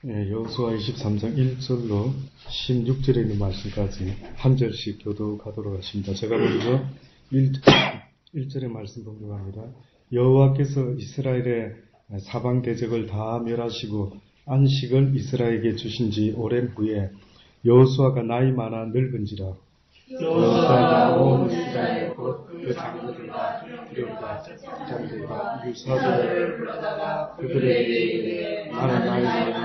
여호수아 23장 1절로 16절에 있는 말씀까지 한 절씩 교독하도록 하겠습니다. 제가 먼저 1절의 말씀 봉독합니다. 여호와께서 이스라엘의 사방 대적을 다 멸하시고 안식을 이스라엘에게 주신 지 오랜 후에 여호수아가 나이 많아 늙은지라. 여호수아가 온 이스라엘 곧 그 장로들과 기령과 장들과 유사들을 불러다가 그들에게 이르되 나는 나이 많으니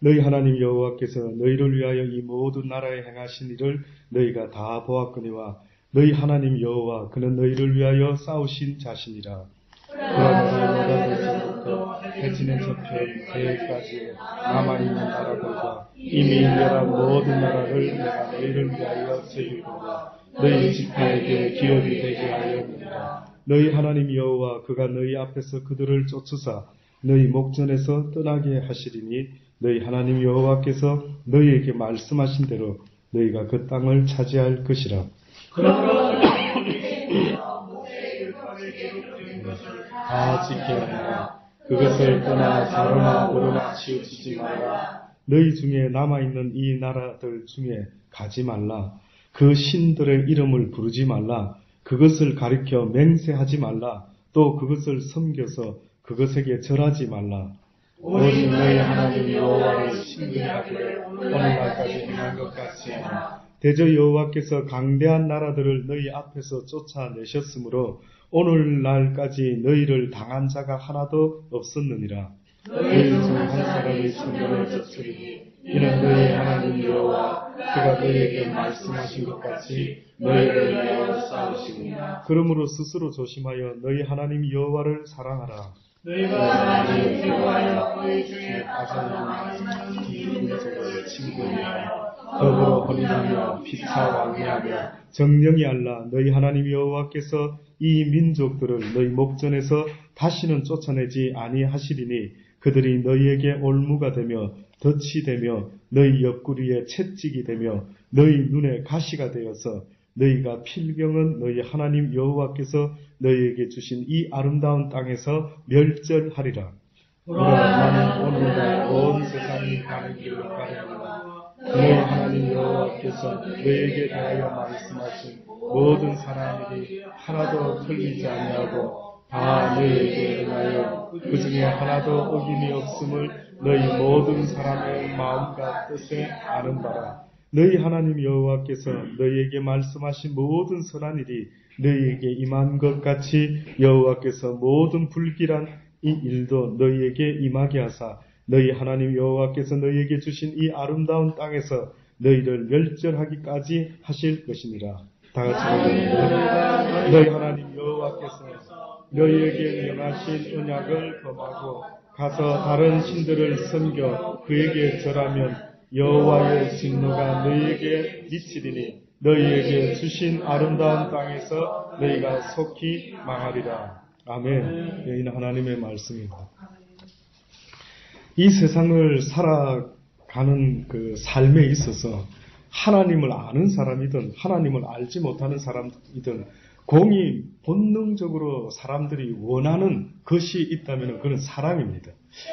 너희 하나님 여호와께서 너희를 위하여 이 모든 나라에 행하신 일을 너희가 다 보았거니와 너희 하나님 여호와 그는 너희를 위하여 싸우신 자신이라. 그러므로 해지는 저편 제일까지 남아있는 나라들과 이미 멸한 모든 나라를 내가 너희를 위하여 세울 거다. 너희 지파에게 기업이 되게 하였느니라. 너희 하나님 여호와 그가 너희 앞에서 그들을 쫓으사 너희 목전에서 떠나게 하시리니 너희 하나님 여호와께서 너희에게 말씀하신 대로 너희가 그 땅을 차지할 것이라. 다 지켜야 하라. 그것을 떠나 사로나 오로나 치우치지 말라. 너희 중에 남아있는 이 나라들 중에 가지 말라. 그 신들의 이름을 부르지 말라. 그것을 가리켜 맹세하지 말라. 또 그것을 섬겨서 그것에게 절하지 말라. 오직 너희 하나님 여호와를 신뢰하기를 오늘날까지 행한 것 같이 하라. 대저 여호와께서 강대한 나라들을 너희 앞에서 쫓아내셨으므로 오늘날까지 너희를 당한 자가 하나도 없었느니라. 너희 중 한 사람이 천명을 쫓으리니 이는 너희 하나님 여호와 그가 너희에게 말씀하신 것 같이 너희를 위하여 싸우시느니라. 그러므로 스스로 조심하여 너희 하나님 여호와를 사랑하라. 너희가 나를 기도하여 너희 중에 가장 많은 민족을 친구하여 더불어 헌인하며 피차 왕래하며 정령이 알라. 너희 하나님 여호와께서 이 민족들을 너희 목전에서 다시는 쫓아내지 아니하시리니 그들이 너희에게 올무가 되며 덫이 되며 너희 옆구리에 채찍이 되며 너희 눈에 가시가 되어서 너희가 필경은 너희 하나님 여호와께서 너희에게 주신 이 아름다운 땅에서 멸절하리라. 나는 오늘날 온 세상이 가는 길로 가려니와 너희 하나님 여호와께서 너희에게 대하여 말씀하신 모든 사랑한 일이 하나도 틀리지 아니하고 다 너희에게 응하여 그 중에 하나도 어김이 없음을 너희 모든 사람의 마음과 뜻에 아는 바라. 너희 하나님 여호와께서 너희에게 말씀하신 모든 선한 일이 너희에게 임한 것 같이 여호와께서 모든 불길한 이 일도 너희에게 임하게 하사 너희 하나님 여호와께서 너희에게 주신 이 아름다운 땅에서 너희를 멸절하기까지 하실 것이니라. 다 같이 너희 하나님 여호와께서 너희에게 명하신 언약을 범하고 가서 다른 신들을 섬겨 그에게 절하면 여호와의 진노가 너희에게 미치리니 너희에게 주신 아름다운 땅에서 너희가 속히 망하리라. 아멘. 여기는 하나님의 말씀입니다. 이 세상을 살아가는 그 삶에 있어서 하나님을 아는 사람이든 하나님을 알지 못하는 사람이든 공이 본능적으로 사람들이 원하는 것이 있다면 그건 사랑입니다.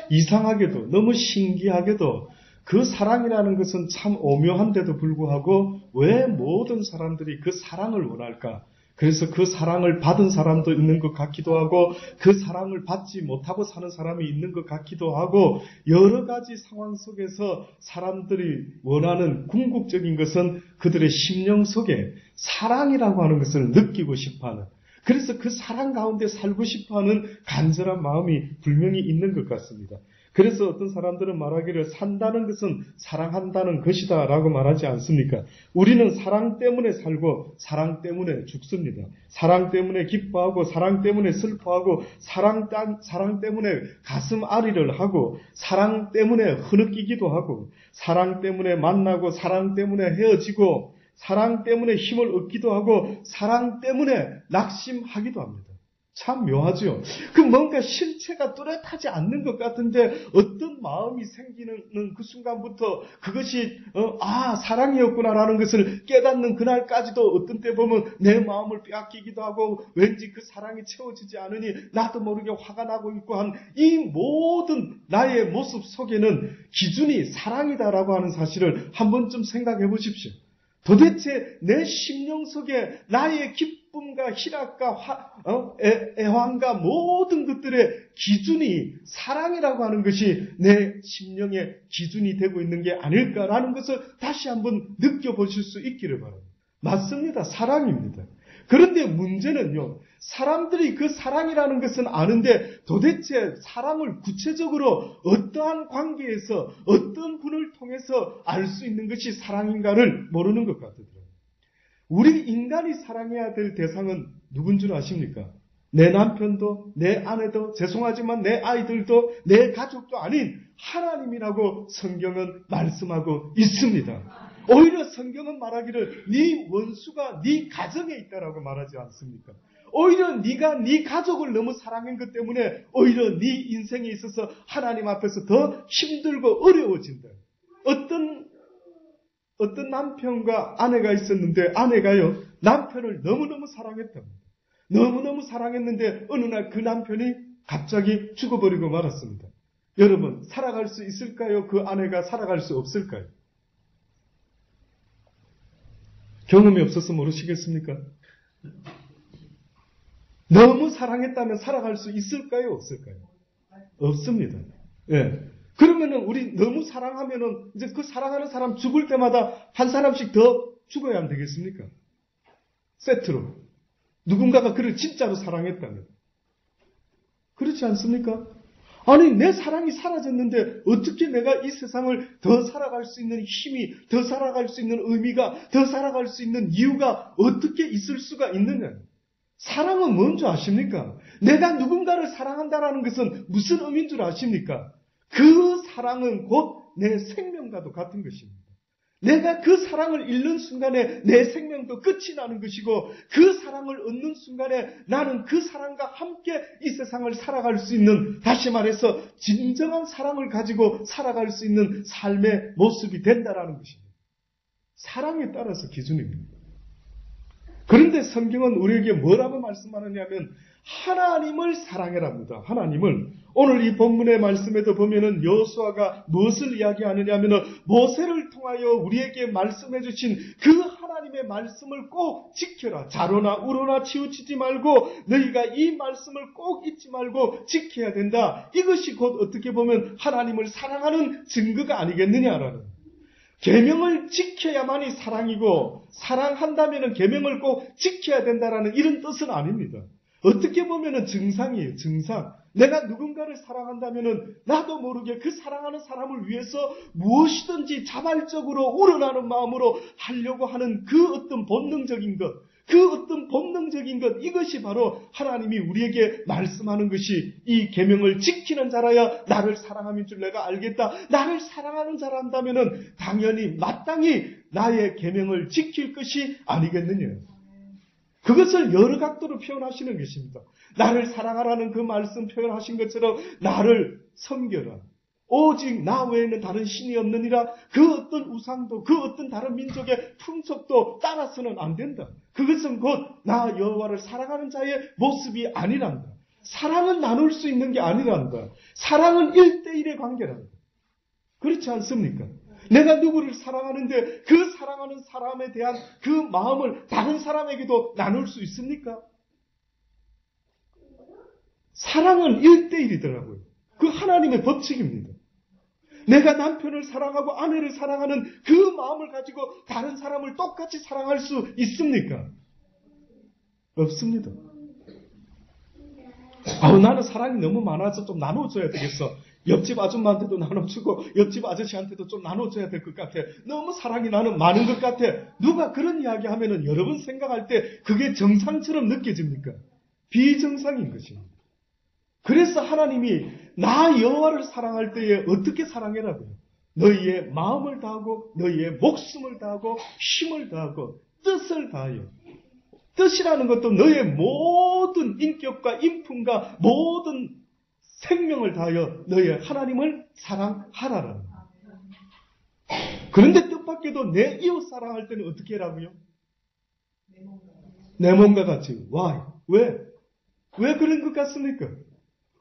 이상하게도 너무 신기하게도 그 사랑이라는 것은 참 오묘한데도 불구하고 왜 모든 사람들이 그 사랑을 원할까? 그래서 그 사랑을 받은 사람도 있는 것 같기도 하고 그 사랑을 받지 못하고 사는 사람이 있는 것 같기도 하고 여러 가지 상황 속에서 사람들이 원하는 궁극적인 것은 그들의 심령 속에 사랑이라고 하는 것을 느끼고 싶어하는, 그래서 그 사랑 가운데 살고 싶어하는 간절한 마음이 분명히 있는 것 같습니다. 그래서 어떤 사람들은 말하기를 산다는 것은 사랑한다는 것이다 라고 말하지 않습니까? 우리는 사랑 때문에 살고 사랑 때문에 죽습니다. 사랑 때문에 기뻐하고 사랑 때문에 슬퍼하고 사랑 때문에 가슴 아리를 하고 사랑 때문에 흐느끼기도 하고 사랑 때문에 만나고 사랑 때문에 헤어지고 사랑 때문에 힘을 얻기도 하고 사랑 때문에 낙심하기도 합니다. 참 묘하죠. 그 뭔가 실체가 뚜렷하지 않는 것 같은데 어떤 마음이 생기는 그 순간부터 그것이 사랑이었구나라는 것을 깨닫는 그날까지도 어떤 때 보면 내 마음을 빼앗기기도 하고 왠지 그 사랑이 채워지지 않으니 나도 모르게 화가 나고 있고 한 이 모든 나의 모습 속에는 기준이 사랑이다라고 하는 사실을 한 번쯤 생각해 보십시오. 도대체 내 심령 속에 나의 기쁨과 희락과 애환과 모든 것들의 기준이 사랑이라고 하는 것이 내 심령의 기준이 되고 있는 게 아닐까라는 것을 다시 한번 느껴보실 수 있기를 바랍니다. 맞습니다. 사랑입니다. 그런데 문제는요, 사람들이 그 사랑이라는 것은 아는데 도대체 사랑을 구체적으로 어떠한 관계에서 어떤 분을 통해서 알 수 있는 것이 사랑인가를 모르는 것 같더라고요. 우리 인간이 사랑해야 될 대상은 누군 줄 아십니까? 내 남편도, 내 아내도, 죄송하지만 내 아이들도, 내 가족도 아닌 하나님이라고 성경은 말씀하고 있습니다. 오히려 성경은 말하기를 네 원수가 네 가정에 있다라고 말하지 않습니까? 오히려 네가 네 가족을 너무 사랑한 것 때문에 오히려 네 인생에 있어서 하나님 앞에서 더 힘들고 어려워진다. 어떤 남편과 아내가 있었는데 아내가요 남편을 너무너무 사랑했답니다. 너무너무 사랑했는데 어느 날 그 남편이 갑자기 죽어버리고 말았습니다. 여러분 살아갈 수 있을까요? 그 아내가 살아갈 수 없을까요? 경험이 없어서 모르시겠습니까? 너무 사랑했다면 살아갈 수 있을까요? 없을까요? 없습니다. 예. 그러면은 우리 너무 사랑하면은 이제 그 사랑하는 사람 죽을 때마다 한 사람씩 더 죽어야 안 되겠습니까? 세트로. 누군가가 그를 진짜로 사랑했다면. 그렇지 않습니까? 아니 내 사랑이 사라졌는데 어떻게 내가 이 세상을 더 살아갈 수 있는 힘이, 더 살아갈 수 있는 의미가, 더 살아갈 수 있는 이유가 어떻게 있을 수가 있느냐. 사랑은 뭔 줄 아십니까? 내가 누군가를 사랑한다는 것은 무슨 의미인 줄 아십니까? 그 사랑은 곧 내 생명과도 같은 것입니다. 내가 그 사랑을 잃는 순간에 내 생명도 끝이 나는 것이고 그 사랑을 얻는 순간에 나는 그 사랑과 함께 이 세상을 살아갈 수 있는, 다시 말해서 진정한 사랑을 가지고 살아갈 수 있는 삶의 모습이 된다라는 것입니다. 사랑에 따라서 기준입니다. 그런데 성경은 우리에게 뭐라고 말씀하느냐면 하나님을 사랑해랍니다. 하나님을. 오늘 이 본문의 말씀에도 보면은 여호수아가 무엇을 이야기하느냐면은 모세를 통하여 우리에게 말씀해 주신 그 하나님의 말씀을 꼭 지켜라. 자로나 우로나 치우치지 말고 너희가 이 말씀을 꼭 잊지 말고 지켜야 된다. 이것이 곧 어떻게 보면 하나님을 사랑하는 증거가 아니겠느냐라는. 계명을 지켜야만이 사랑이고 사랑한다면은 계명을 꼭 지켜야 된다라는 이런 뜻은 아닙니다. 어떻게 보면은 증상이에요. 증상. 내가 누군가를 사랑한다면은 나도 모르게 그 사랑하는 사람을 위해서 무엇이든지 자발적으로 우러나는 마음으로 하려고 하는 그 어떤 본능적인 것, 그 어떤 본능적인 것, 이것이 바로 하나님이 우리에게 말씀하는 것이 이 계명을 지키는 자라야 나를 사랑함인 줄 내가 알겠다. 나를 사랑하는 자란다면은 당연히 마땅히 나의 계명을 지킬 것이 아니겠느냐. 그것을 여러 각도로 표현하시는 것입니다. 나를 사랑하라는 그 말씀 표현하신 것처럼 나를 섬겨라. 오직 나 외에는 다른 신이 없느니라. 그 어떤 우상도 그 어떤 다른 민족의 풍속도 따라서는 안 된다. 그것은 곧 나 여호와를 사랑하는 자의 모습이 아니란다. 사랑은 나눌 수 있는 게 아니란다. 사랑은 1대1의 관계란다. 그렇지 않습니까? 내가 누구를 사랑하는데 그 사랑하는 사람에 대한 그 마음을 다른 사람에게도 나눌 수 있습니까? 사랑은 1대1이더라고요. 그 하나님의 법칙입니다. 내가 남편을 사랑하고 아내를 사랑하는 그 마음을 가지고 다른 사람을 똑같이 사랑할 수 있습니까? 없습니다. 나는 사랑이 너무 많아서 좀 나눠줘야 되겠어. 옆집 아줌마한테도 나눠주고 옆집 아저씨한테도 좀 나눠줘야 될 것 같아. 너무 사랑이 나는 많은 것 같아. 누가 그런 이야기 하면은 여러분 생각할 때 그게 정상처럼 느껴집니까? 비정상인 것입니다. 그래서 하나님이 나 여호와를 사랑할 때에 어떻게 사랑해라고요? 너희의 마음을 다하고 너희의 목숨을 다하고 힘을 다하고 뜻을 다하여 뜻이라는 것도 너의 모든 인격과 인품과 모든 생명을 다하여 너의 하나님을 사랑하라는 거예요. 그런데 뜻밖에도 내 이웃 사랑할 때는 어떻게 하라고요? 내 몸과 같이. Why? 왜? 왜 그런 것 같습니까?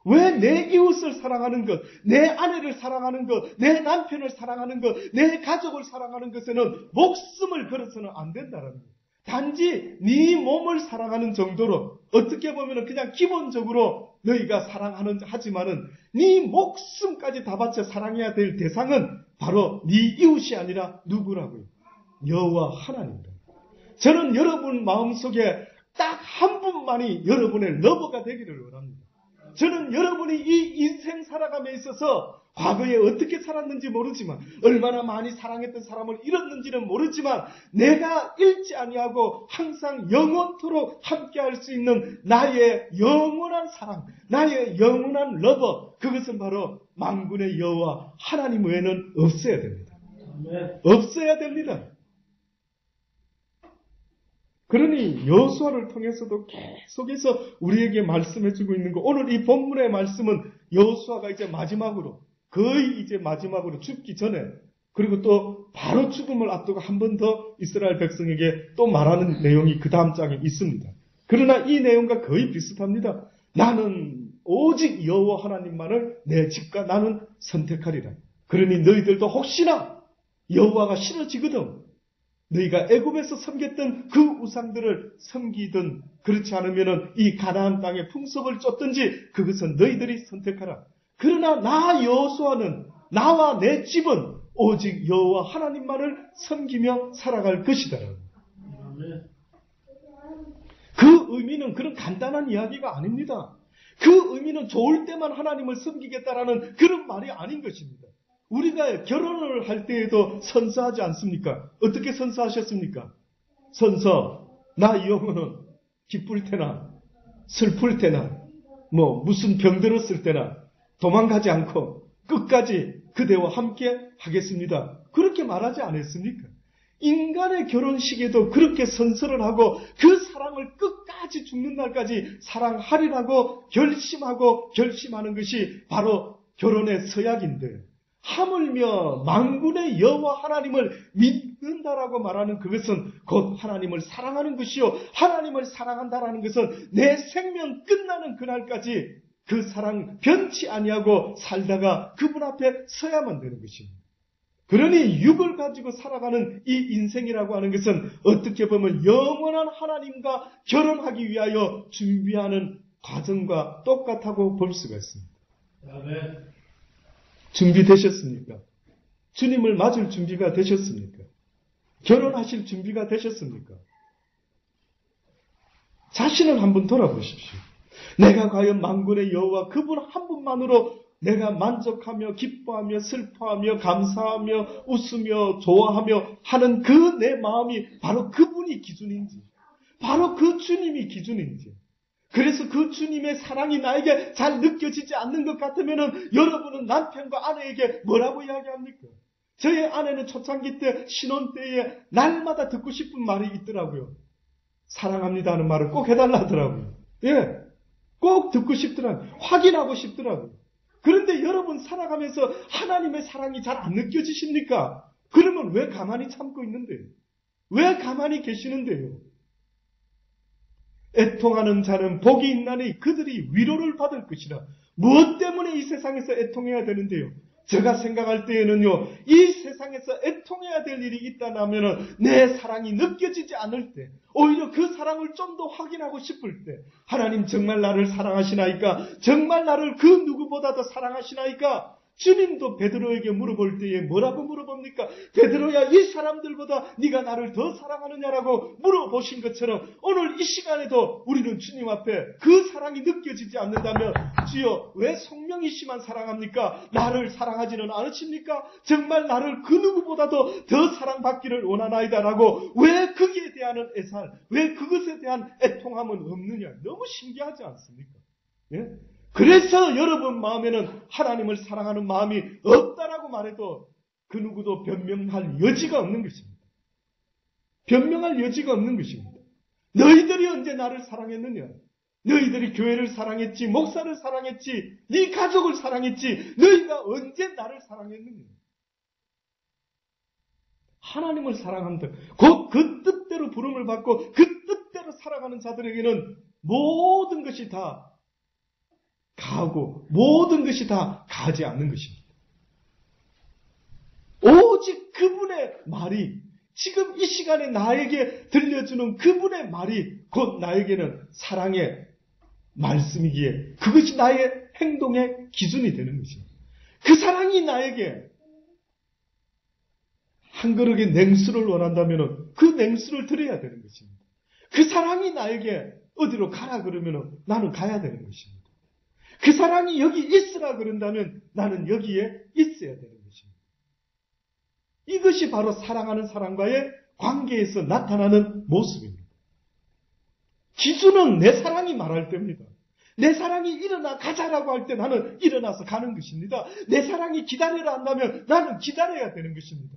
왜 내 이웃을 사랑하는 것, 내 아내를 사랑하는 것, 내 남편을 사랑하는 것, 내 가족을 사랑하는 것에는 목숨을 걸어서는 안 된다는 거예요. 단지 네 몸을 사랑하는 정도로 어떻게 보면 그냥 기본적으로 너희가 사랑하는 하지만은 네 목숨까지 다 바쳐 사랑해야 될 대상은 바로 네 이웃이 아니라 누구라고요? 여호와 하나님입니다. 저는 여러분 마음속에 딱 한 분만이 여러분의 러버가 되기를 원합니다. 저는 여러분이 이 인생 살아감에 있어서 과거에 어떻게 살았는지 모르지만 얼마나 많이 사랑했던 사람을 잃었는지는 모르지만 내가 잃지 아니하고 항상 영원토록 함께할 수 있는 나의 영원한 사랑, 나의 영원한 러버, 그것은 바로 만군의 여호와 하나님 외에는 없어야 됩니다. 없어야 됩니다. 그러니 여호수아를 통해서도 계속해서 우리에게 말씀해주고 있는 거, 오늘 이 본문의 말씀은 여호수아가 이제 마지막으로, 거의 이제 마지막으로 죽기 전에, 그리고 또 바로 죽음을 앞두고 한 번 더 이스라엘 백성에게 또 말하는 내용이 그 다음 장에 있습니다. 그러나 이 내용과 거의 비슷합니다. 나는 오직 여호와 하나님만을 내 집과 나는 선택하리라. 그러니 너희들도 혹시나 여호와가 싫어지거든 너희가 애굽에서 섬겼던 그 우상들을 섬기든 그렇지 않으면 이 가나안 땅의 풍속을 쫓든지 그것은 너희들이 선택하라. 그러나 나 여호수아는 나와 내 집은 오직 여호와 하나님만을 섬기며 살아갈 것이다. 그 의미는 그런 간단한 이야기가 아닙니다. 그 의미는 좋을 때만 하나님을 섬기겠다라는 그런 말이 아닌 것입니다. 우리가 결혼을 할 때에도 선서하지 않습니까? 어떻게 선서하셨습니까? 선서, 나 영혼은 기쁠 때나 슬플 때나 무슨 병 들었을 때나 도망가지 않고 끝까지 그대와 함께 하겠습니다. 그렇게 말하지 않았습니까? 인간의 결혼식에도 그렇게 선서를 하고 그 사랑을 끝까지 죽는 날까지 사랑하리라고 결심하는 것이 바로 결혼의 서약인데 하물며 만군의 여호와 하나님을 믿는다라고 말하는 그것은 곧 하나님을 사랑하는 것이요 하나님을 사랑한다라는 것은 내 생명 끝나는 그날까지 그 사랑 변치 아니하고 살다가 그분 앞에 서야만 되는 것입니다. 그러니 육을 가지고 살아가는 이 인생이라고 하는 것은 어떻게 보면 영원한 하나님과 결혼하기 위하여 준비하는 과정과 똑같다고 볼 수가 있습니다. 아멘. 준비되셨습니까? 주님을 맞을 준비가 되셨습니까? 결혼하실 준비가 되셨습니까? 자신을 한번 돌아보십시오. 내가 과연 만군의 여호와 그분 한 분만으로 내가 만족하며 기뻐하며 슬퍼하며 감사하며 웃으며 좋아하며 하는 그 내 마음이 바로 그분이 기준인지, 바로 그 주님이 기준인지, 그래서 그 주님의 사랑이 나에게 잘 느껴지지 않는 것 같으면 여러분은 남편과 아내에게 뭐라고 이야기합니까? 저의 아내는 초창기 때 신혼 때에 날마다 듣고 싶은 말이 있더라고요. 사랑합니다 하는 말을 꼭 해달라 하더라고요. 예, 꼭 듣고 싶더라고요. 확인하고 싶더라고요. 그런데 여러분 살아가면서 하나님의 사랑이 잘 안 느껴지십니까? 그러면 왜 가만히 참고 있는데요? 왜 가만히 계시는데요? 애통하는 자는 복이 있나니 그들이 위로를 받을 것이라. 무엇 때문에 이 세상에서 애통해야 되는데요? 제가 생각할 때에는요, 이 세상에서 애통해야 될 일이 있다면 내 사랑이 느껴지지 않을 때, 오히려 그 사랑을 좀 더 확인하고 싶을 때, 하나님 정말 나를 사랑하시나이까? 정말 나를 그 누구보다 더 사랑하시나이까? 주님도 베드로에게 물어볼 때에 뭐라고 물어봅니까? 베드로야, 이 사람들보다 네가 나를 더 사랑하느냐라고 물어보신 것처럼 오늘 이 시간에도 우리는 주님 앞에 그 사랑이 느껴지지 않는다면 주여 왜 송명희 씨만 사랑합니까? 나를 사랑하지는 않으십니까? 정말 나를 그 누구보다도 더 사랑받기를 원하나이다라고 왜 거기에 대한 애살, 왜 그것에 대한 애통함은 없느냐? 너무 신기하지 않습니까? 예? 그래서 여러분 마음에는 하나님을 사랑하는 마음이 없다라고 말해도 그 누구도 변명할 여지가 없는 것입니다. 변명할 여지가 없는 것입니다. 너희들이 언제 나를 사랑했느냐? 너희들이 교회를 사랑했지, 목사를 사랑했지, 네 가족을 사랑했지, 너희가 언제 나를 사랑했느냐? 하나님을 사랑한다. 곧 그 뜻대로 부름을 받고 그 뜻대로 살아가는 자들에게는 모든 것이 다 가고 모든 것이 다 가지 않는 것입니다. 오직 그분의 말이, 지금 이 시간에 나에게 들려주는 그분의 말이 곧 나에게는 사랑의 말씀이기에 그것이 나의 행동의 기준이 되는 것입니다. 그 사랑이 나에게 한 그릇의 냉수를 원한다면 그 냉수를 드려야 되는 것입니다. 그 사랑이 나에게 어디로 가라 그러면 나는 가야 되는 것입니다. 그 사랑이 여기 있으라 그런다면 나는 여기에 있어야 되는 것입니다. 이것이 바로 사랑하는 사람과의 관계에서 나타나는 모습입니다. 기준은 내 사랑이 말할 때입니다. 내 사랑이 일어나 가자라고 할 때 나는 일어나서 가는 것입니다. 내 사랑이 기다려라 한다면 나는 기다려야 되는 것입니다.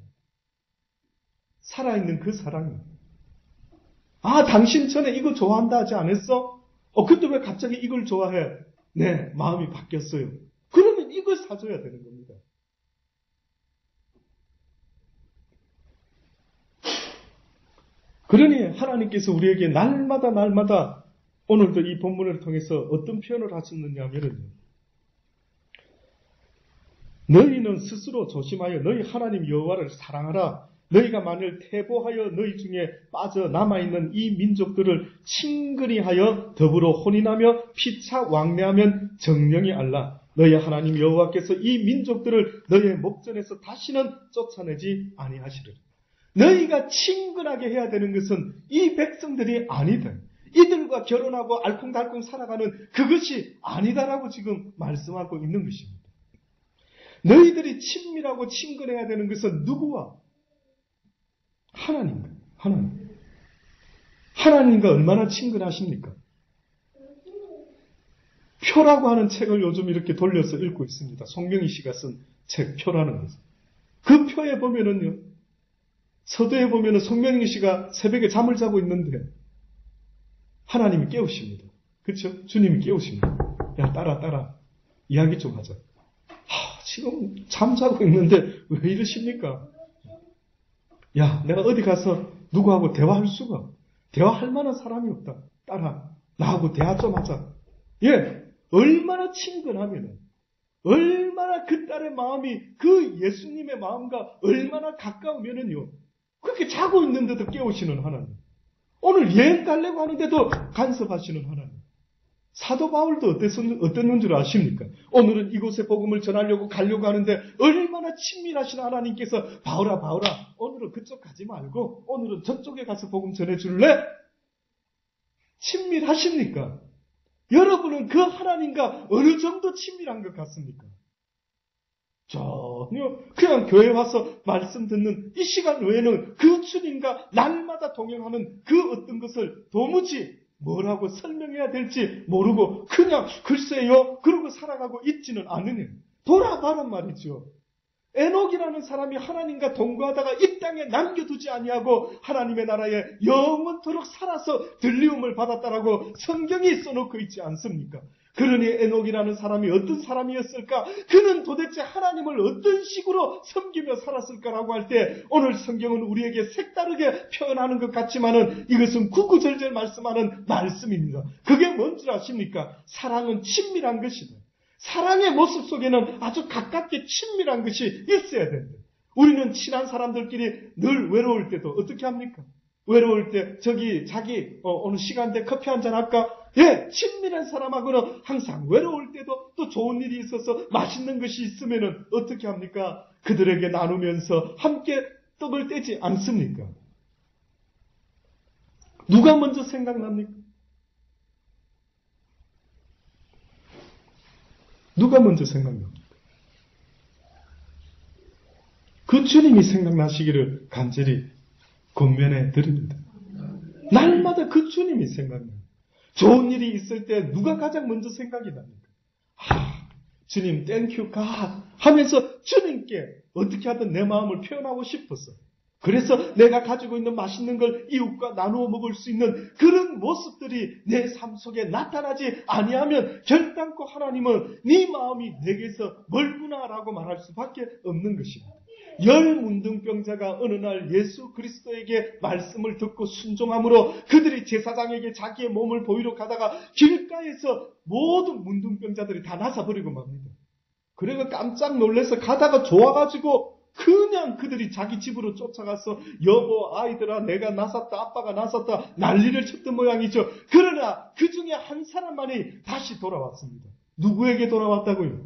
살아있는 그 사랑이. 아, 당신 전에 이거 좋아한다 하지 않았어? 근데 왜 갑자기 이걸 좋아해? 네, 마음이 바뀌었어요. 그러면 이걸 사줘야 되는 겁니다. 그러니 하나님께서 우리에게 날마다 오늘도 이 본문을 통해서 어떤 표현을 하셨느냐 하면요. 너희는 스스로 조심하여 너희 하나님 여호와를 사랑하라. 너희가 만일 퇴보하여 너희 중에 빠져 남아있는 이 민족들을 친근히 하여 더불어 혼인하며 피차 왕래하면 정령이 알라. 너희 하나님 여호와께서 이 민족들을 너희의 목전에서 다시는 쫓아내지 아니하시리라. 너희가 친근하게 해야 되는 것은 이 백성들이 아니다. 이들과 결혼하고 알콩달콩 살아가는 그것이 아니다라고 지금 말씀하고 있는 것입니다. 너희들이 친밀하고 친근해야 되는 것은 누구와? 하나님과. 하나님과 얼마나 친근하십니까? 표라고 하는 책을 요즘 이렇게 돌려서 읽고 있습니다. 송명희 씨가 쓴 책 표라는 것은. 그 표에 보면은요. 서두에 보면은 송명희 씨가 새벽에 잠을 자고 있는데 하나님이 깨우십니다. 그렇죠? 주님이 깨우십니다. 야, 따라. 이야기 좀 하자. 지금 잠자고 있는데 왜 이러십니까? 야, 내가 어디 가서 누구하고 대화할 수가, 대화할 만한 사람이 없다. 따라, 나하고 대화 좀 하자. 예, 얼마나 친근하면, 얼마나 그 딸의 마음이 그 예수님의 마음과 얼마나 가까우면은요, 그렇게 자고 있는데도 깨우시는 하나님. 오늘 여행 가려고 하는데도 간섭하시는 하나님. 사도 바울도 어땠는 줄 아십니까? 오늘은 이곳에 복음을 전하려고 가려고 하는데 얼마나 친밀하신 하나님께서 바울아 오늘은 그쪽 가지 말고 오늘은 저쪽에 가서 복음 전해줄래? 친밀하십니까? 여러분은 그 하나님과 어느 정도 친밀한 것 같습니까? 전혀 그냥 교회 와서 말씀 듣는 이 시간 외에는 그 주님과 날마다 동행하는 그 어떤 것을 도무지 뭐라고 설명해야 될지 모르고 그냥 글쎄요 그러고 살아가고 있지는 않으니 돌아봐란 말이죠. 에녹이라는 사람이 하나님과 동거하다가 이 땅에 남겨두지 아니하고 하나님의 나라에 영원토록 살아서 들리움을 받았다라고 성경이 써놓고 있지 않습니까? 그러니 에녹이라는 사람이 어떤 사람이었을까? 그는 도대체 하나님을 어떤 식으로 섬기며 살았을까라고 할 때 오늘 성경은 우리에게 색다르게 표현하는 것 같지만은 이것은 구구절절 말씀하는 말씀입니다. 그게 뭔지 아십니까? 사랑은 친밀한 것이다. 사랑의 모습 속에는 아주 가깝게 친밀한 것이 있어야 된다. 우리는 친한 사람들끼리 늘 외로울 때도 어떻게 합니까? 외로울 때 자기 어느 시간대 커피 한잔 할까? 예, 친밀한 사람하고는 항상 외로울 때도 또 좋은 일이 있어서 맛있는 것이 있으면은 어떻게 합니까? 그들에게 나누면서 함께 떡을 떼지 않습니까? 누가 먼저 생각납니까? 누가 먼저 생각납니까? 그 주님이 생각나시기를 간절히 권면해 드립니다. 날마다 그 주님이 생각나요. 좋은 일이 있을 때 누가 가장 먼저 생각이 납니까? 주님 땡큐 갓 하면서 주님께 어떻게 하든 내 마음을 표현하고 싶었어. 그래서 내가 가지고 있는 맛있는 걸 이웃과 나누어 먹을 수 있는 그런 모습들이 내 삶 속에 나타나지 아니하면 결단코 하나님은 네 마음이 내게서 멀구나라고 말할 수밖에 없는 것입니다. 10문둥병자가 어느 날 예수 그리스도에게 말씀을 듣고 순종함으로 그들이 제사장에게 자기의 몸을 보이러 가다가 길가에서 모든 문둥병자들이 다 나서버리고 맙니다. 그래서 깜짝 놀라서 가다가 좋아가지고 그냥 그들이 자기 집으로 쫓아가서 여보, 아이들아, 내가 나섰다, 아빠가 나섰다 난리를 쳤던 모양이죠. 그러나 그 중에 한 사람만이 다시 돌아왔습니다. 누구에게 돌아왔다고요?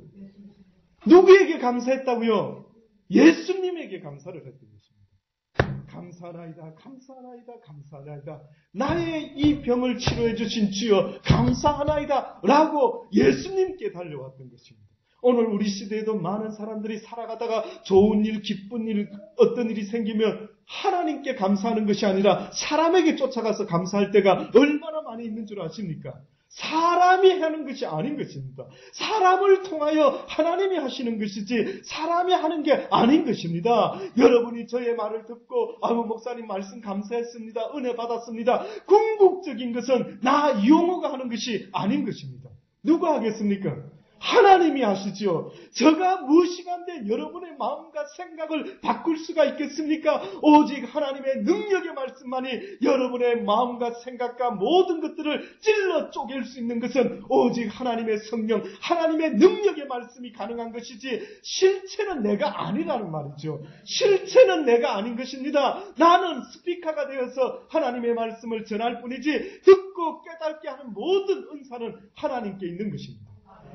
누구에게 감사했다고요? 예수님에게 감사를 했던 것입니다. 감사하나이다, 감사하나이다, 감사하나이다. 나의 이 병을 치료해 주신 주여 감사하나이다 라고 예수님께 달려왔던 것입니다. 오늘 우리 시대에도 많은 사람들이 살아가다가 좋은 일, 기쁜 일, 어떤 일이 생기면 하나님께 감사하는 것이 아니라 사람에게 쫓아가서 감사할 때가 얼마나 많이 있는 줄 아십니까? 사람이 하는 것이 아닌 것입니다. 사람을 통하여 하나님이 하시는 것이지 사람이 하는 게 아닌 것입니다. 여러분이 저의 말을 듣고 목사님 말씀 감사했습니다. 은혜 받았습니다. 궁극적인 것은 나 이용호가 하는 것이 아닌 것입니다. 누가 하겠습니까? 하나님이 하시지요. 저가 무엇이간데 여러분의 마음과 생각을 바꿀 수가 있겠습니까? 오직 하나님의 능력의 말씀만이 여러분의 마음과 생각과 모든 것들을 찔러 쪼갤 수 있는 것은 오직 하나님의 성령, 하나님의 능력의 말씀이 가능한 것이지 실체는 내가 아니라는 말이죠. 실체는 내가 아닌 것입니다. 나는 스피커가 되어서 하나님의 말씀을 전할 뿐이지 듣고 깨닫게 하는 모든 은사는 하나님께 있는 것입니다.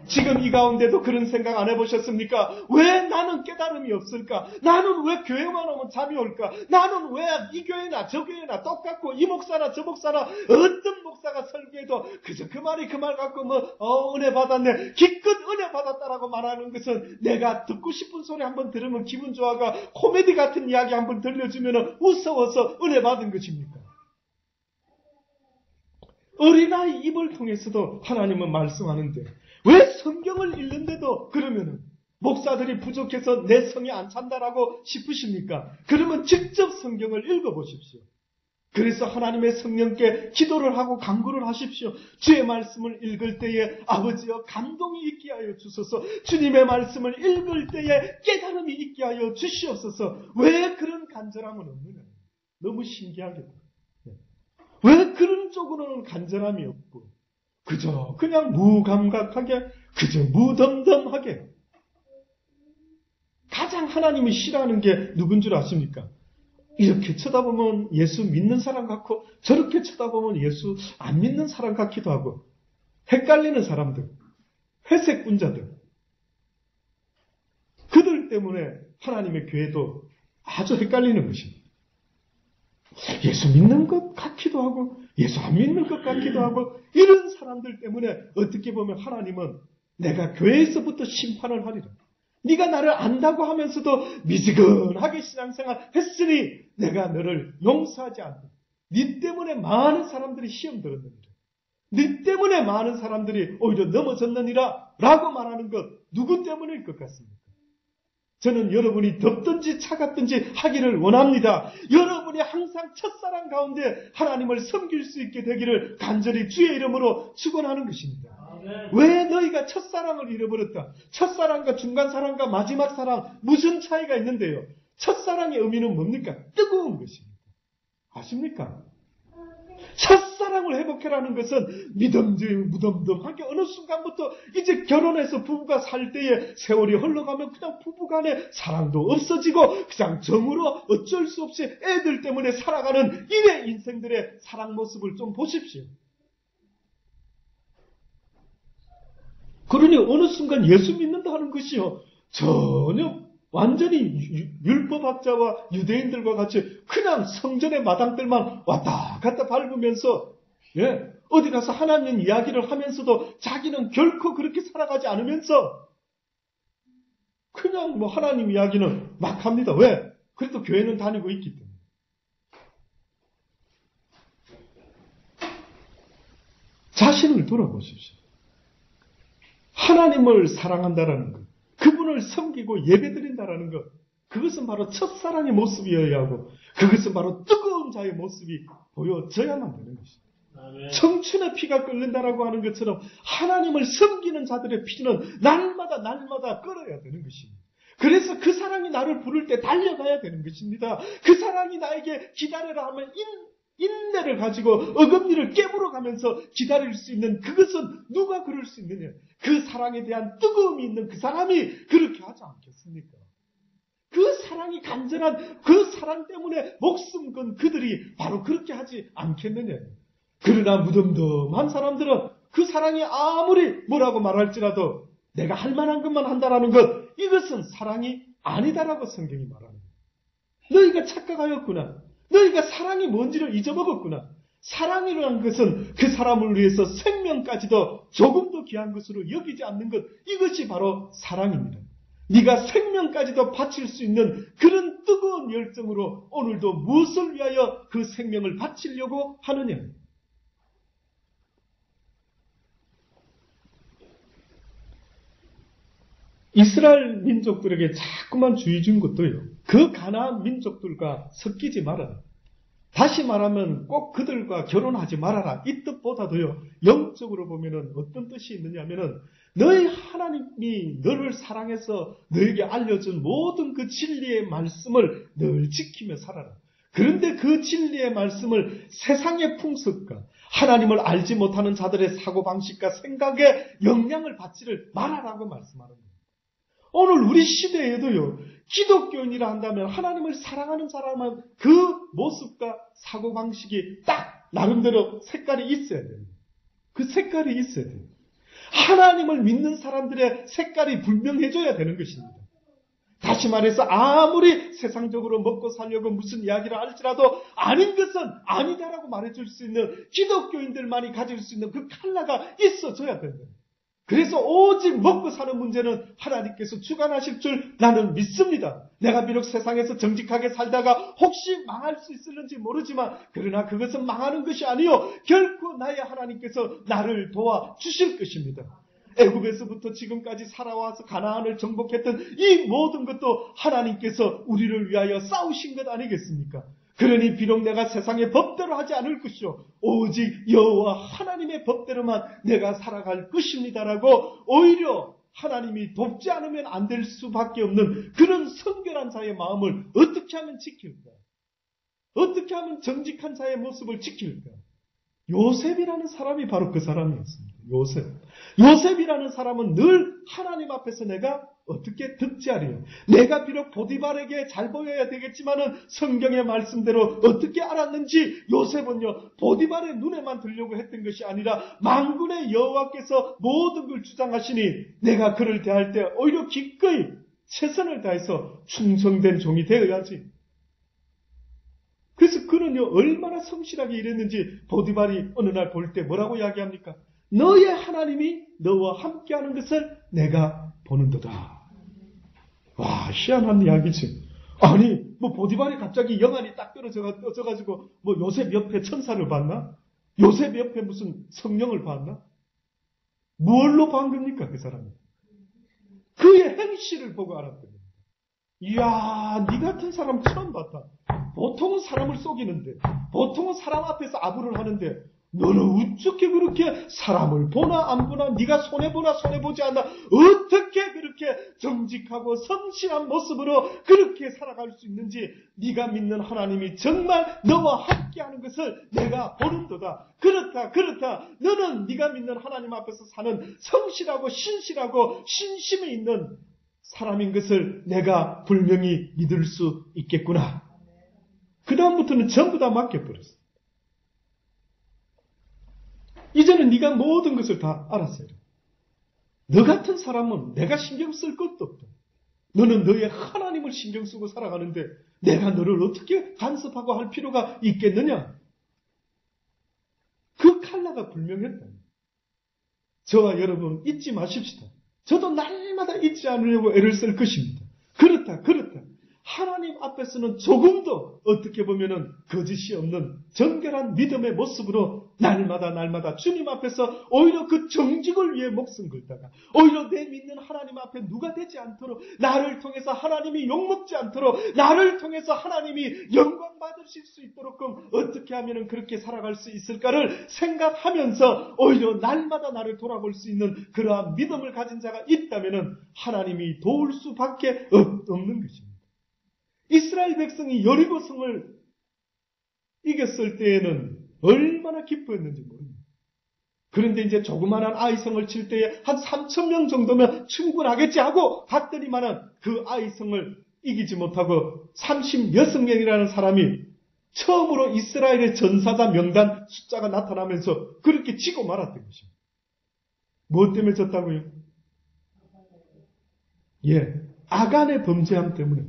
지금 이 가운데도 그런 생각 안 해보셨습니까? 왜 나는 깨달음이 없을까? 나는 왜 교회만 오면 잠이 올까? 나는 왜 이 교회나 저 교회나 똑같고 이 목사나 저 목사나 어떤 목사가 설교해도 그저 그 말이 그 말 갖고 은혜 받았네. 기껏 은혜 받았다라고 말하는 것은 내가 듣고 싶은 소리 한번 들으면 기분 좋아가 코미디 같은 이야기 한번 들려주면 웃어서 은혜 받은 것입니까? 어린아이 입을 통해서도 하나님은 말씀하는데 왜 성경을 읽는데도 그러면은 목사들이 부족해서 내 성이 안 찬다라고 싶으십니까? 그러면 직접 성경을 읽어보십시오. 그래서 하나님의 성령께 기도를 하고 간구를 하십시오. 주의 말씀을 읽을 때에 아버지여 감동이 있게 하여 주소서. 주님의 말씀을 읽을 때에 깨달음이 있게 하여 주시옵소서. 왜 그런 간절함은 없느냐? 너무 신기하겠다. 왜 그런 쪽으로는 간절함이 없고 그저 그냥 무감각하게 그저 무덤덤하게 가장 하나님이 싫어하는 게 누군 줄 아십니까? 이렇게 쳐다보면 예수 믿는 사람 같고 저렇게 쳐다보면 예수 안 믿는 사람 같기도 하고 헷갈리는 사람들, 회색분자들 그들 때문에 하나님의 교회도 아주 헷갈리는 것입니다. 예수 믿는 것 같기도 하고 예수 안 믿는 것 같기도 하고 이런 사람들 때문에 어떻게 보면 하나님은 내가 교회에서부터 심판을 하리라. 네가 나를 안다고 하면서도 미지근하게 신앙생활 했으니 내가 너를 용서하지 않는다. 네 때문에 많은 사람들이 시험 들었느니라. 네 때문에 많은 사람들이 오히려 넘어졌느니라 라고 말하는 것 누구 때문일 것 같습니까? 저는 여러분이 덥든지 차갑든지 하기를 원합니다. 여러분이 항상 첫사랑 가운데 하나님을 섬길 수 있게 되기를 간절히 주의 이름으로 축원하는 것입니다. 아멘. 왜 너희가 첫사랑을 잃어버렸다? 첫사랑과 중간사랑과 마지막 사랑 무슨 차이가 있는데요? 첫사랑의 의미는 뭡니까? 뜨거운 것입니다. 아십니까? 첫사랑을 회복해라는 것은 무덤덤하게 어느 순간부터 이제 결혼해서 부부가 살 때에 세월이 흘러가면 그냥 부부간에 사랑도 없어지고 그냥 정으로 어쩔 수 없이 애들 때문에 살아가는 이래 인생들의 사랑 모습을 좀 보십시오. 그러니 어느 순간 예수 믿는다 하는 것이요 전혀 완전히 율법학자와 유대인들과 같이 그냥 성전의 마당들만 왔다 갔다 밟으면서 어디 가서 하나님 이야기를 하면서도 자기는 결코 그렇게 살아가지 않으면서 그냥 하나님 이야기는 막 합니다. 왜? 그래도 교회는 다니고 있기 때문에. 자신을 돌아보십시오. 하나님을 사랑한다라는 것. 그분을 섬기고 예배드린다라는 것. 그것은 바로 첫사랑의 모습이어야 하고 그것은 바로 뜨거운 자의 모습이 보여져야만 되는 것입니다. 청춘의 피가 끓는다라고 하는 것처럼 하나님을 섬기는 자들의 피는 날마다 끓어야 되는 것입니다. 그래서 그 사랑이 나를 부를 때 달려가야 되는 것입니다. 그 사랑이 나에게 기다려라 하면 인내를 가지고 어금니를 깨물어 가면서 기다릴 수 있는 그것은 누가 그럴 수 있느냐? 그 사랑에 대한 뜨거움이 있는 그 사람이 그렇게 하지 않겠습니까? 그 사랑이 간절한 그 사랑 때문에 목숨 건 그들이 바로 그렇게 하지 않겠느냐? 그러나 무덤덤한 사람들은 그 사랑이 아무리 뭐라고 말할지라도 내가 할 만한 것만 한다라는 것, 이것은 사랑이 아니다라고 성경이 말합니다. 너희가 착각하였구나. 너희가 사랑이 뭔지를 잊어먹었구나. 사랑이라는 것은 그 사람을 위해서 생명까지도 조금 더 귀한 것으로 여기지 않는 것, 이것이 바로 사랑입니다. 네가 생명까지도 바칠 수 있는 그런 뜨거운 열정으로 오늘도 무엇을 위하여 그 생명을 바치려고 하느냐. 이스라엘 민족들에게 자꾸만 주의 준 것도요. 그 가나안 민족들과 섞이지 말아라. 다시 말하면 꼭 그들과 결혼하지 말아라. 이 뜻보다도요. 영적으로 보면은 어떤 뜻이 있느냐면은 너희 하나님이 너를 사랑해서 너에게 알려준 모든 그 진리의 말씀을 늘 지키며 살아라. 그런데 그 진리의 말씀을 세상의 풍습과 하나님을 알지 못하는 자들의 사고방식과 생각에 영향을 받지를 말아라고 말씀하는 거예요. 오늘 우리 시대에도요, 기독교인이라 한다면 하나님을 사랑하는 사람은 그 모습과 사고방식이 딱 나름대로 색깔이 있어야 돼요. 그 색깔이 있어야 돼요. 하나님을 믿는 사람들의 색깔이 분명해져야 되는 것입니다. 다시 말해서 아무리 세상적으로 먹고 살려고 무슨 이야기를 할지라도 아닌 것은 아니다라고 말해줄 수 있는 기독교인들만이 가질 수 있는 그 컬러가 있어져야 된다. 그래서 오직 먹고 사는 문제는 하나님께서 주관하실 줄 나는 믿습니다. 내가 비록 세상에서 정직하게 살다가 혹시 망할 수 있을는지 모르지만 그러나 그것은 망하는 것이 아니요 결코 나의 하나님께서 나를 도와주실 것입니다. 애굽에서부터 지금까지 살아와서 가나안을 정복했던 이 모든 것도 하나님께서 우리를 위하여 싸우신 것 아니겠습니까? 그러니 비록 내가 세상의 법대로 하지 않을 것이요 오직 여호와 하나님의 법대로만 내가 살아갈 것입니다라고 오히려 하나님이 돕지 않으면 안 될 수밖에 없는 그런 성결한 자의 마음을 어떻게 하면 지킬까? 어떻게 하면 정직한 자의 모습을 지킬까? 요셉이라는 사람이 바로 그 사람이었습니다. 요셉이라는 사람은 늘 하나님 앞에서 내가 어떻게 득지하리요. 내가 비록 보디발에게 잘 보여야 되겠지만은 성경의 말씀대로 어떻게 알았는지 요셉은요 보디발의 눈에만 들려고 했던 것이 아니라 만군의 여호와께서 모든 걸 주장하시니 내가 그를 대할 때 오히려 기꺼이 최선을 다해서 충성된 종이 되어야지. 그래서 그는요 얼마나 성실하게 일했는지 보디발이 어느 날 볼 때 뭐라고 이야기합니까? 너의 하나님이 너와 함께하는 것을 내가 보는도다. 와, 희한한 이야기지. 아니, 뭐 보디발이 갑자기 영안이 딱 떨어져가지고 뭐 요셉 옆에 천사를 봤나? 요셉 옆에 무슨 성령을 봤나? 뭘로 본 겁니까, 그 사람이? 그의 행실을 보고 알았거든요. 이야, 네 같은 사람 처음 봤다. 보통은 사람을 속이는데, 보통은 사람 앞에서 아부를 하는데 너는 어떻게 그렇게 사람을 보나 안 보나 네가 손해보나 손해보지 않나 어떻게 그렇게 정직하고 성실한 모습으로 그렇게 살아갈 수 있는지 네가 믿는 하나님이 정말 너와 함께하는 것을 내가 보는도다. 그렇다. 너는 네가 믿는 하나님 앞에서 사는 성실하고 신실하고 신심이 있는 사람인 것을 내가 분명히 믿을 수 있겠구나. 그 다음부터는 전부 다 맡겨버렸어. 이제는 네가 모든 것을 다 알았어요. 너 같은 사람은 내가 신경 쓸 것도 없다. 너는 너의 하나님을 신경 쓰고 살아가는데 내가 너를 어떻게 간섭하고 할 필요가 있겠느냐? 그 컬러가 분명했다. 저와 여러분 잊지 마십시다. 저도 날마다 잊지 않으려고 애를 쓸 것입니다. 그렇다. 하나님 앞에서는 조금도 어떻게 보면은 거짓이 없는 정결한 믿음의 모습으로 날마다 주님 앞에서 오히려 그 정직을 위해 목숨 걸다가 오히려 내 믿는 하나님 앞에 누가 되지 않도록, 나를 통해서 하나님이 욕먹지 않도록, 나를 통해서 하나님이 영광 받으실 수 있도록 어떻게 하면 그렇게 살아갈 수 있을까를 생각하면서 오히려 날마다 나를 돌아볼 수 있는 그러한 믿음을 가진 자가 있다면 하나님이 도울 수밖에 없는 것입니다. 이스라엘 백성이 여리고성을 이겼을 때에는 얼마나 기뻐했는지 모릅니다. 그런데 이제 조그마한 아이성을 칠 때에 한 3,000명 정도면 충분하겠지 하고 갔더니만은 그 아이성을 이기지 못하고 30몇 명이라는 사람이 처음으로 이스라엘의 전사자 명단 숫자가 나타나면서 그렇게 지고 말았던 것입니다. 무엇 때문에 졌다고요? 아간의 범죄함 때문에.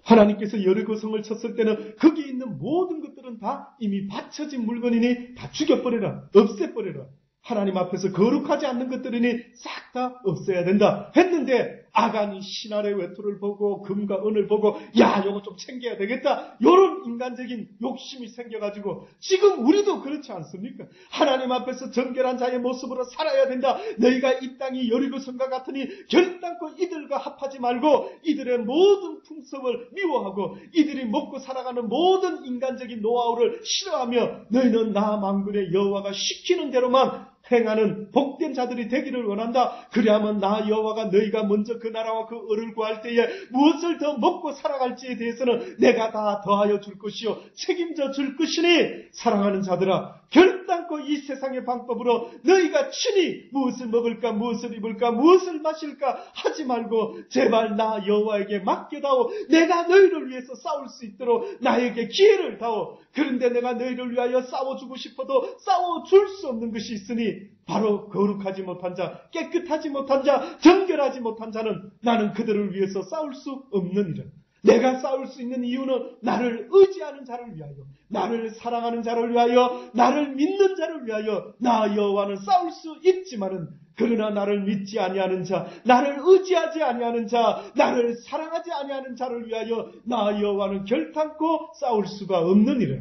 하나님께서 여리고성을 쳤을 때는 거기 있는 모든 것들은 다 이미 바쳐진 물건이니 다 죽여버려라, 없애버려라. 하나님 앞에서 거룩하지 않는 것들이니 싹 다 없애야 된다 했는데 아간이 신할의 외투를 보고 금과 은을 보고 야 요거 좀 챙겨야 되겠다, 요런 인간적인 욕심이 생겨가지고 지금 우리도 그렇지 않습니까? 하나님 앞에서 정결한 자의 모습으로 살아야 된다. 너희가 이 땅이 여리고성과 같으니 결단코 이들과 합하지 말고 이들의 모든 풍습을 미워하고 이들이 먹고 살아가는 모든 인간적인 노하우를 싫어하며 너희는 나 만군의 여호와가 시키는 대로만 행하는 복된 자들이 되기를 원한다. 그리하면 나 여호와가 너희가 먼저 그 나라와 그 을을 구할 때에 무엇을 더 먹고 살아갈지에 대해서는 내가 다 더하여 줄 것이요 책임져 줄 것이니 사랑하는 자들아, 결단코 이 세상의 방법으로 너희가 친히 무엇을 먹을까, 무엇을 입을까, 무엇을 마실까 하지 말고 제발 나 여호와에게 맡겨다오. 내가 너희를 위해서 싸울 수 있도록 나에게 기회를 다오. 그런데 내가 너희를 위하여 싸워주고 싶어도 싸워줄 수 없는 것이 있으니 바로 거룩하지 못한 자, 깨끗하지 못한 자, 정결하지 못한 자는 나는 그들을 위해서 싸울 수 없느니라. 내가 싸울 수 있는 이유는 나를 의지하는 자를 위하여, 나를 사랑하는 자를 위하여, 나를 믿는 자를 위하여 나 여호와는 싸울 수 있지만은 그러나 나를 믿지 아니하는 자, 나를 의지하지 아니하는 자, 나를 사랑하지 아니하는 자를 위하여 나 여호와는 결단코 싸울 수가 없느니라.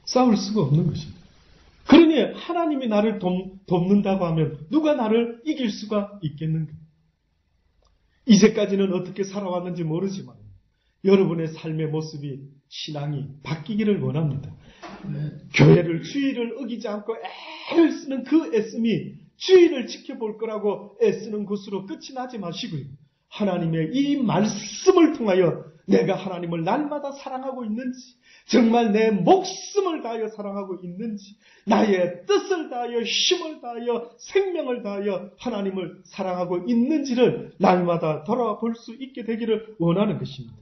싸울 수가 없는 것입니다. 그러니 하나님이 나를 돕는다고 하면 누가 나를 이길 수가 있겠는가? 이제까지는 어떻게 살아왔는지 모르지만 여러분의 삶의 모습이, 신앙이 바뀌기를 원합니다. 교회를, 주의를 어기지 않고 애를 쓰는 그 애씀이 주의를 지켜볼 거라고 애쓰는 것으로 끝이 나지 마시고요. 하나님의 이 말씀을 통하여 내가 하나님을 날마다 사랑하고 있는지, 정말 내 목숨을 다하여 사랑하고 있는지, 나의 뜻을 다하여, 힘을 다하여, 생명을 다하여 하나님을 사랑하고 있는지를 날마다 돌아볼 수 있게 되기를 원하는 것입니다.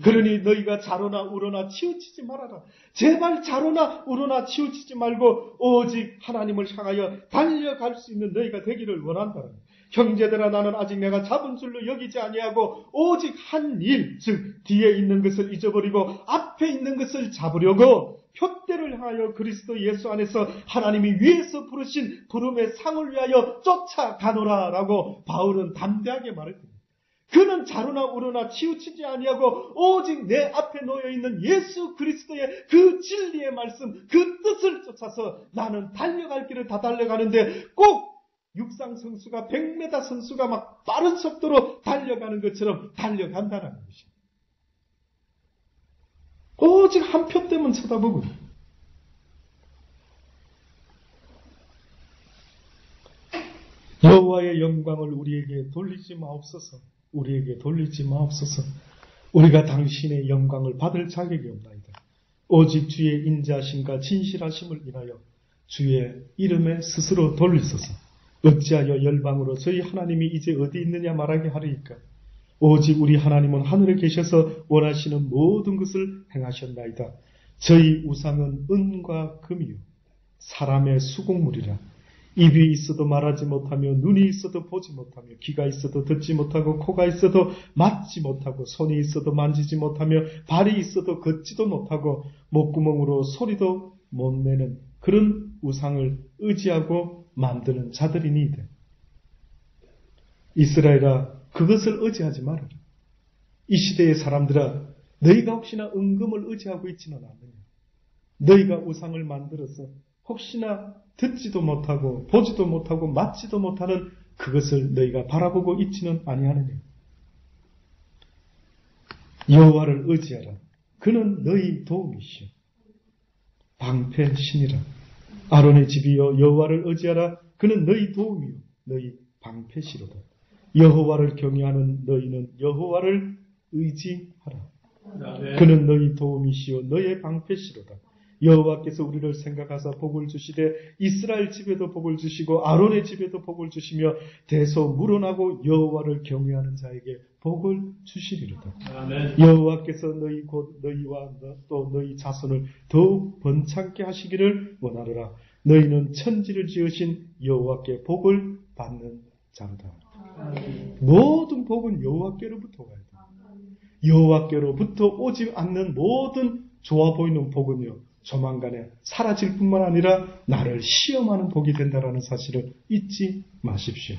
그러니 너희가 자로나 우로나 치우치지 말아라. 제발 자로나 우로나 치우치지 말고 오직 하나님을 향하여 달려갈 수 있는 너희가 되기를 원한다. 형제들아, 나는 아직 내가 잡은 줄로 여기지 아니하고 오직 한 일, 즉 뒤에 있는 것을 잊어버리고 앞에 있는 것을 잡으려고 표대를 향하여 그리스도 예수 안에서 하나님이 위에서 부르신 부름의 상을 위하여 쫓아가노라 라고 바울은 담대하게 말했습니다. 그는 자로나 우로나 치우치지 아니하고 오직 내 앞에 놓여있는 예수 그리스도의 그 진리의 말씀, 그 뜻을 쫓아서 나는 달려갈 길을 다 달려가는데 꼭 육상 선수가 100m 선수가 막 빠른 속도로 달려가는 것처럼 달려간다는 것입니다. 오직 한 표 때문 쳐다보고 여호와의 영광을 우리에게 돌리지 마옵소서. 우리에게 돌리지 마옵소서. 우리가 당신의 영광을 받을 자격이 없나이다. 오직 주의 인자심과 진실하심을 인하여 주의 이름에 스스로 돌리소서. 어찌하여 열방으로 저희 하나님이 이제 어디 있느냐 말하게 하리이까. 오직 우리 하나님은 하늘에 계셔서 원하시는 모든 것을 행하셨나이다. 저희 우상은 은과 금이요 사람의 수공물이라. 입이 있어도 말하지 못하며 눈이 있어도 보지 못하며 귀가 있어도 듣지 못하고 코가 있어도 맡지 못하고 손이 있어도 만지지 못하며 발이 있어도 걷지도 못하고 목구멍으로 소리도 못 내는 그런 우상을 의지하고 만드는 자들이니이다. 이스라엘아, 그것을 의지하지 말아라. 이 시대의 사람들아, 너희가 혹시나 은금을 의지하고 있지는 않느냐? 너희가 우상을 만들어서 혹시나 듣지도 못하고 보지도 못하고 맞지도 못하는 그것을 너희가 바라보고 있지는 아니하느냐? 여호와를 의지하라. 그는 너희 도움이시오. 방패신이라. 아론의 집이여 여호와를 의지하라. 그는 너희 도움이요 너희 방패시로다. 여호와를 경외하는 너희는 여호와를 의지하라. 그는 너희 도움이시요 너희의 방패시로다. 여호와께서 우리를 생각하사 복을 주시되 이스라엘 집에도 복을 주시고 아론의 집에도 복을 주시며 대소 물어나고 여호와를 경외하는 자에게 복을 주시리로다. 여호와께서 너희 곧 너희와 또 너희 자손을 더욱 번창케 하시기를 원하노라. 너희는 천지를 지으신 여호와께 복을 받는 자로다. 모든 복은 여호와께로부터 와야 돼. 여호와께로부터 오지 않는 모든 좋아 보이는 복은요, 조만간에 사라질 뿐만 아니라 나를 시험하는 복이 된다라는 사실을 잊지 마십시오.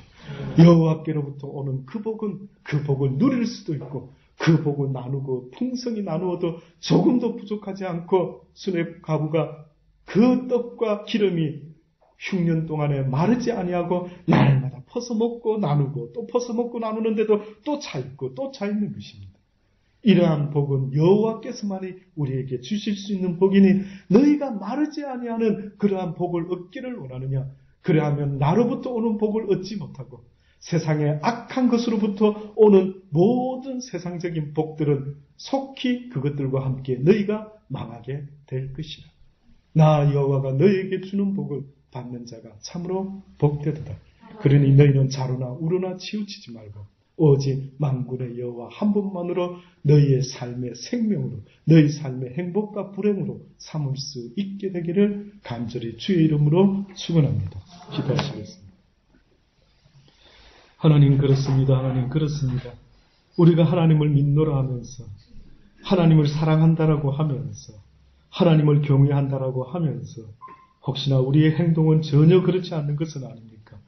여호와께로부터 오는 그 복을 누릴 수도 있고 그 복을 나누고 풍성히 나누어도 조금도 부족하지 않고 수렙 가부가 그 떡과 기름이 흉년 동안에 마르지 아니하고 날마다 퍼서 먹고 나누고 또 퍼서 먹고 나누는데도 또 차 있고 또 차 있는 것입니다. 이러한 복은 여호와께서만이 우리에게 주실 수 있는 복이니 너희가 마르지 아니하는 그러한 복을 얻기를 원하느냐? 그래하면 나로부터 오는 복을 얻지 못하고 세상의 악한 것으로부터 오는 모든 세상적인 복들은 속히 그것들과 함께 너희가 망하게 될 것이라. 나 여호와가 너희에게 주는 복을 받는 자가 참으로 복되도다. 그러니 너희는 자로나 우로나 치우치지 말고 오직 만군의 여호와 한 분만으로 너희의 삶의 생명으로 너희 삶의 행복과 불행으로 삼을 수 있게 되기를 간절히 주의 이름으로 축원합니다. 기도하시겠습니다. 하나님 그렇습니다. 하나님 그렇습니다. 우리가 하나님을 믿노라 하면서 하나님을 사랑한다라고 하면서 하나님을 경외한다라고 하면서 혹시나 우리의 행동은 전혀 그렇지 않는 것은 아닙니까?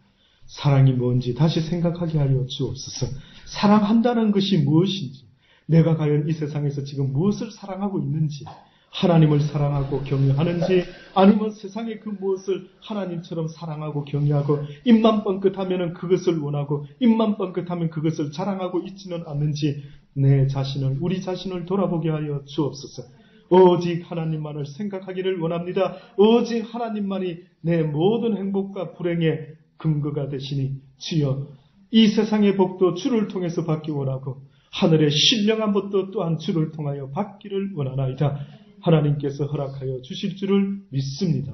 사랑이 뭔지 다시 생각하게 하여 주옵소서. 사랑한다는 것이 무엇인지, 내가 과연 이 세상에서 지금 무엇을 사랑하고 있는지, 하나님을 사랑하고 경외하는지 아니면 세상의 그 무엇을 하나님처럼 사랑하고 경외하고 입만 뻥끗하면 그것을 원하고 입만 뻥끗하면 그것을 자랑하고 있지는 않는지 내 자신을, 우리 자신을 돌아보게 하여 주옵소서. 오직 하나님만을 생각하기를 원합니다. 오직 하나님만이 내 모든 행복과 불행의 근거가 되시니 주여 이 세상의 복도 주를 통해서 받기 원하고 하늘의 신령한 복도 또한 주를 통하여 받기를 원하나이다. 하나님께서 허락하여 주실 줄을 믿습니다.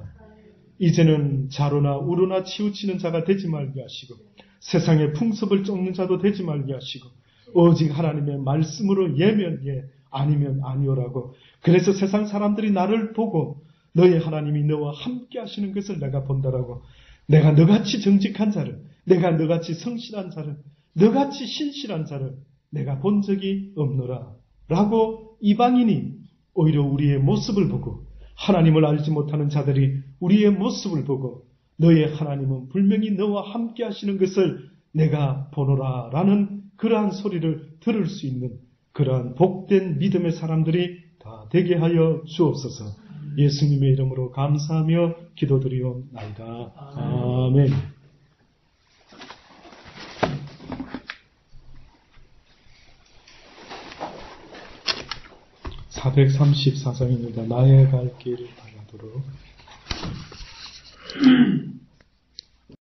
이제는 자로나 우로나 치우치는 자가 되지 말게 하시고 세상의 풍습을 쫓는 자도 되지 말게 하시고 오직 하나님의 말씀으로 예면 예 아니면 아니오라고. 그래서 세상 사람들이 나를 보고 너의 하나님이 너와 함께 하시는 것을 내가 본다라고, 내가 너같이 정직한 자를, 내가 너같이 성실한 자를, 너같이 신실한 자를 내가 본 적이 없노라 라고 이방인이 오히려 우리의 모습을 보고, 하나님을 알지 못하는 자들이 우리의 모습을 보고 너의 하나님은 분명히 너와 함께 하시는 것을 내가 보노라 라는 그러한 소리를 들을 수 있는 그러한 복된 믿음의 사람들이 다 되게 하여 주옵소서. 예수님의 이름으로 감사하며 기도드리옵나이다. 아멘. 434장입니다. 나의 갈 길을 달라도록.